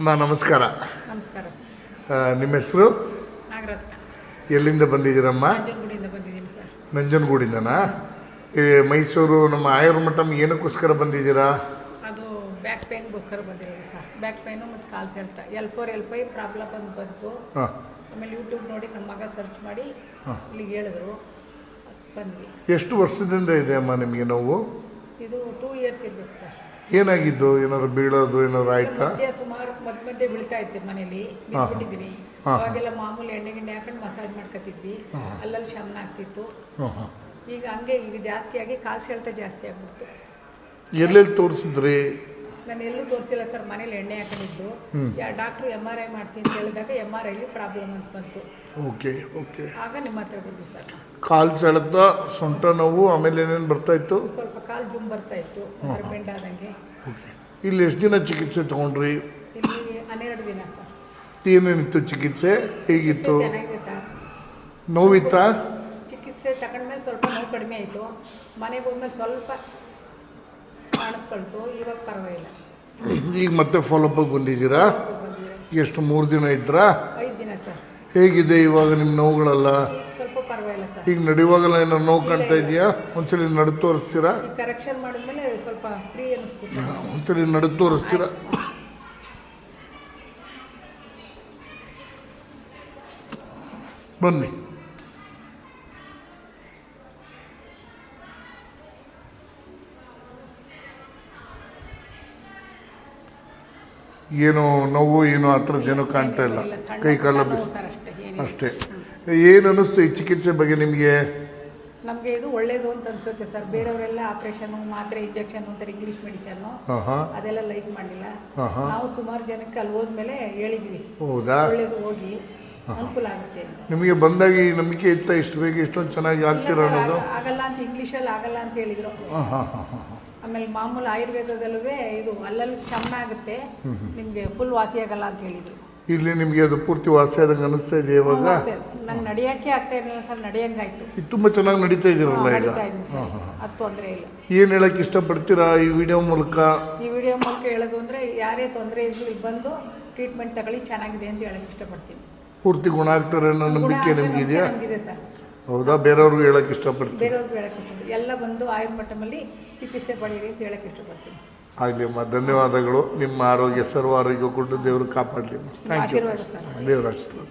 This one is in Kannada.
ಅಮ್ಮ ನಮಸ್ಕಾರ. ನಮಸ್ಕಾರ. ನಿಮ್ಮ ಹೆಸರು? ನಾಗರತ್ನ. ಎಲ್ಲಿಂದ ಬಂದಿದ್ದೀರಮ್ಮ? ನಂಜನಗೂಡಿಂದ ಬಂದಿದ್ದೀನಿ ಸರ್. ನಂಜನಗೂಡಿಂದನಾ? ಮೈಸೂರು ನಮ್ಮ ಆಯುರ್ಮಠ ಏನಕ್ಕೋಸ್ಕರ ಬಂದಿದ್ದೀರಾ? ಅದು ಬ್ಯಾಕ್ ಪೇನ್ಗೋಸ್ಕರ ಬಂದಿರೋದು ಸರ್. ಬ್ಯಾಕ್ ಪೇನು ಮತ್ತು ಕಾಲು ಸೆಳೆತ L4 L5 ಪ್ರಾಬ್ಲಮ್ ಬಂತು. ಆಮೇಲೆ ಯೂಟ್ಯೂಬ್ ನೋಡಿ ನಮ್ಮ ಮಗ ಸರ್ಚ್ ಮಾಡಿ ಇಲ್ಲಿಗೆ ಹೇಳಿದ್ರು, ಬಂದ್ವಿ. ಎಷ್ಟು ವರ್ಷದಿಂದ ಇದೆ ಅಮ್ಮ ನಿಮಗೆ ನೋವು? ಇದು 2 ಇಯರ್ಸ್ ಇರ್ಬೇಕು ಸರ್. ಏನಾಗಿದ್ದು? ಏನಾದ್ರು ಬೀಳೋದು ಏನಾದ್ರು ಆಯ್ತಾ? ಸುಮಾರು ಮಧ್ಯೆ ಬೀಳ್ತಾ ಇದ್ದೆ ಮನೇಲಿ, ಬಿಟ್ಬಿಟ್ಟಿದ್ದೀನಿ. ಅವಾಗೆಲ್ಲ ಮಾಮೂಲಿ ಎಣ್ಣೆ ಗಿಣ್ಣೆ ಹಾಕೊಂಡು ಮಸಾಜ್ ಮಾಡ್ಕೊತಿದ್ವಿ, ಅಲ್ಲಲ್ಲಿ ಶಮನ ಆಗ್ತಿತ್ತು. ಈಗ ಹಂಗೆ ಈಗ ಜಾಸ್ತಿ ಆಗಿ ಕಾಲು ಸೆಳೆತ ಜಾಸ್ತಿ ಆಗ್ಬಿಡ್ತು. ಎಲ್ಲೆಲ್ಲಿ ತೋರಿಸಿದ್ರಿ? ನಾನು ಎಲ್ಲೂ ತೋರಿಸಿಲ್ಲ ಸರ್, ಮನೇಲಿ ಎಣ್ಣೆ ಹಾಕೊಂಡಿದ್ದು. ಡಾಕ್ಟ್ರು MRI ಮಾಡ್ತೀನಿ ಅಂತ ಹೇಳಿದಾಗ MRIಲಿ ಪ್ರಾಬ್ಲಮ್ ಅಂತ ಬಂತು. Okay okay. ಆಗ ನಿಮ್ಮ ಹತ್ರ ಬಂದಿ ಸರ್. ಕಾಲು ಸೆಳೆತ, ಸೊಂಟ ನೋವು, ಆಮೇಲೆ ಏನೇನು ಬರ್ತಾ ಇತ್ತು? ಸ್ವಲ್ಪ ಕಾಲು ಜುಮ್ ಬರ್ತಾ ಇತ್ತು, ಬೆಂಡ್ ಆದಂಗೆ. ಓಕೆ. ಇಲ್ಲಿ ಎಷ್ಟು ದಿನ ಚಿಕಿತ್ಸೆ ತೊಗೊಂಡ್ರಿ? ಇಲ್ಲಿ 12 ದಿನ ಸರ್. ಏನೇನಿತ್ತು ಚಿಕಿತ್ಸೆ? ಹೇಗಿತ್ತು? ಚೆನ್ನಾಗಿದೆ ಸರ್. ನೋವಿತ್ತಾ? ಚಿಕಿತ್ಸೆ ತಗೊಂಡ್ಮೇಲೆ ಸ್ವಲ್ಪ ನೋವು ಕಡಿಮೆ ಆಯಿತು. ಮನೆಗೆ ಹೋದ್ಮೇಲೆ ಸ್ವಲ್ಪ ಕಾಣಿಸ್ಕೊಳ್ತು, ಇವಾಗ ಪರವಾಗಿಲ್ಲ. ಈಗ ಮತ್ತೆ ಫಾಲೋಅಪ್ ಬಂದಿದ್ದೀರಾ? ಎಷ್ಟು 3 ದಿನ ಇದ್ರಾ? 5 ದಿನ ಸರ್. ಹೇಗಿದೆ ಇವಾಗ ನಿಮ್ಮ ನೋವುಗಳೆಲ್ಲ? ಈಗ ಸ್ವಲ್ಪ ಪರವಾಗಿಲ್ಲ ಸರ್. ಈಗ ನಡೆಯುವಾಗಲ್ಲ ಏನಾದ್ರು ನೋವು ಕಾಣ್ತಾ ಇದೆಯಾ? ಒಂದ್ಸಲಿ ನಡು ತೋರಿಸ್ತೀರಾ? ಈ ಕರೆಕ್ಷನ್ ಮಾಡಿದ್ಮೇಲೆ ಸ್ವಲ್ಪ ಫ್ರೀ ಅನಿಸ್ತಿದೆ. ಒಂದ್ಸಲಿ ನಡು ತೋರಿಸ್ತೀರಾ? ಬನ್ನಿ. ಏನು ನೋವು ಏನು ಆ ಥರದ್ದೇನೋ ಕಾಣ್ತಾ ಇಲ್ಲ, ಕೈ ಕಾಲ ಅಷ್ಟೇ. ಏನು ಅನ್ನಿಸ್ತು ಈ ಚಿಕಿತ್ಸೆ ಬಗ್ಗೆ ನಿಮಗೆ? ನಮಗೆ ಇದು ಒಳ್ಳೇದು ಅಂತ ಅನ್ಸುತ್ತೆ ಸರ್. ಬೇರೆಯವರೆಲ್ಲ ಆಪರೇಷನ್, ಮಾತ್ರೆ, ಇಂಜೆಕ್ಷನ್ ಅಂತಾರೆ, ಇಂಗ್ಲಿಷ್ ಮೆಡಿಸನ್, ಅದೆಲ್ಲ ಲೈಕ್ ಮಾಡಲಿಲ್ಲ. ನಾವು ಸುಮಾರು ಜನಕ್ಕೆ ಅಲ್ಲಿ ಹೋದ್ಮೇಲೆ ಹೇಳಿದ್ವಿ, ಹೌದಾ, ಒಳ್ಳೇದು, ಹೋಗಿ ಅನುಕೂಲ ಆಗುತ್ತೆ ಅಂತ. ನಿಮಗೆ ಬಂದಾಗ ಈ ನಂಬಿಕೆ ಇತ್ತ ಇಷ್ಟು ಬೇಗ ಇಷ್ಟೊಂದು ಚೆನ್ನಾಗಿ ಆಗ್ತಿರೋ ಅನ್ನೋದು? ಆಗಲ್ಲ ಅಂತ ಇಂಗ್ಲೀಷಲ್ಲಿ ಆಗಲ್ಲ ಅಂತ ಹೇಳಿದ್ರು. ಆಮೇಲೆ ಮಾಮೂಲು ಆಯುರ್ವೇದದಲ್ಲೂ ಇದು ಅಲ್ಲಲ್ಲಿ ಶಮನ ಆಗುತ್ತೆ, ನಿಮಗೆ ಫುಲ್ ವಾಸಿ ಆಗಲ್ಲ ಅಂತ ಹೇಳಿದ್ರು. ಇಲ್ಲಿ ನಿಮಗೆ ಅದು ಪೂರ್ತಿ ವಾಸಿ ಆದಂಗೆ ಅನಿಸ್ತಾ ಇದೆ ಇವಾಗ? ನಂಗೆ ನಡೆಯೋಕ್ಕೆ ಆಗ್ತಾ ಇರಲಿಲ್ಲ ಸರ್, ನಡೆಯಂಗಾಯ್ತು. ಇದು ತುಂಬ ಚೆನ್ನಾಗಿ ನಡೀತಾ ಇದ್ದೀರಲ್ಲ ಈಗ? ಅದು ತೊಂದರೆ ಇಲ್ಲ. ಏನು ಹೇಳಕ್ಕೆ ಇಷ್ಟಪಡ್ತೀರಾ ಈ ವಿಡಿಯೋ ಮೂಲಕ? ಈ ವಿಡಿಯೋ ಮೂಲಕ ಹೇಳೋದು ಅಂದರೆ, ಯಾರೇ ತೊಂದರೆ ಇದ್ರು ಇಲ್ಲಿ ಬಂದು ಟ್ರೀಟ್ಮೆಂಟ್ ತಗೊಳ್ಳಿ, ಚೆನ್ನಾಗಿದೆ ಅಂತ ಹೇಳಕ್ಕೆ ಇಷ್ಟಪಡ್ತೀನಿ. ಪೂರ್ತಿ ಗುಣ ಆಗ್ತಾರೆ ಅನ್ನೋ ನಂಬಿಕೆ ನಿಮ್ಗೆ ಇದೆಯಾ? ನಮಗಿದೆ ಸರ್. ಹೌದಾ? ಬೇರೆಯವ್ರಿಗೂ ಹೇಳಕ್ಕೆ ಇಷ್ಟಪಡ್ತೀನಿ? ಬೇರೆಯವ್ರಿಗೂ ಹೇಳಕ್ಕೆ ಇಷ್ಟಪಡ್ತೀನಿ. ಎಲ್ಲ ಬಂದು ಆಯುರ್ಮಠದಲ್ಲಿ ಚಿಕಿತ್ಸೆ ಪಡೀರಿ ಅಂತ ಹೇಳಕ್ಕೆ ಇಷ್ಟಪಡ್ತೀನಿ. ಆಗಲಿ ಅಮ್ಮ, ಧನ್ಯವಾದಗಳು. ನಿಮ್ಮ ಆರೋಗ್ಯ, ಸರ್ವ ಆರೋಗ್ಯ ಕೊಟ್ಟು ದೇವರು ಕಾಪಾಡಲಿ. Thank you. ಆಶೀರ್ವಾದ ಸರ್. ದೇವರ ಆಶೀರ್ವಾದ.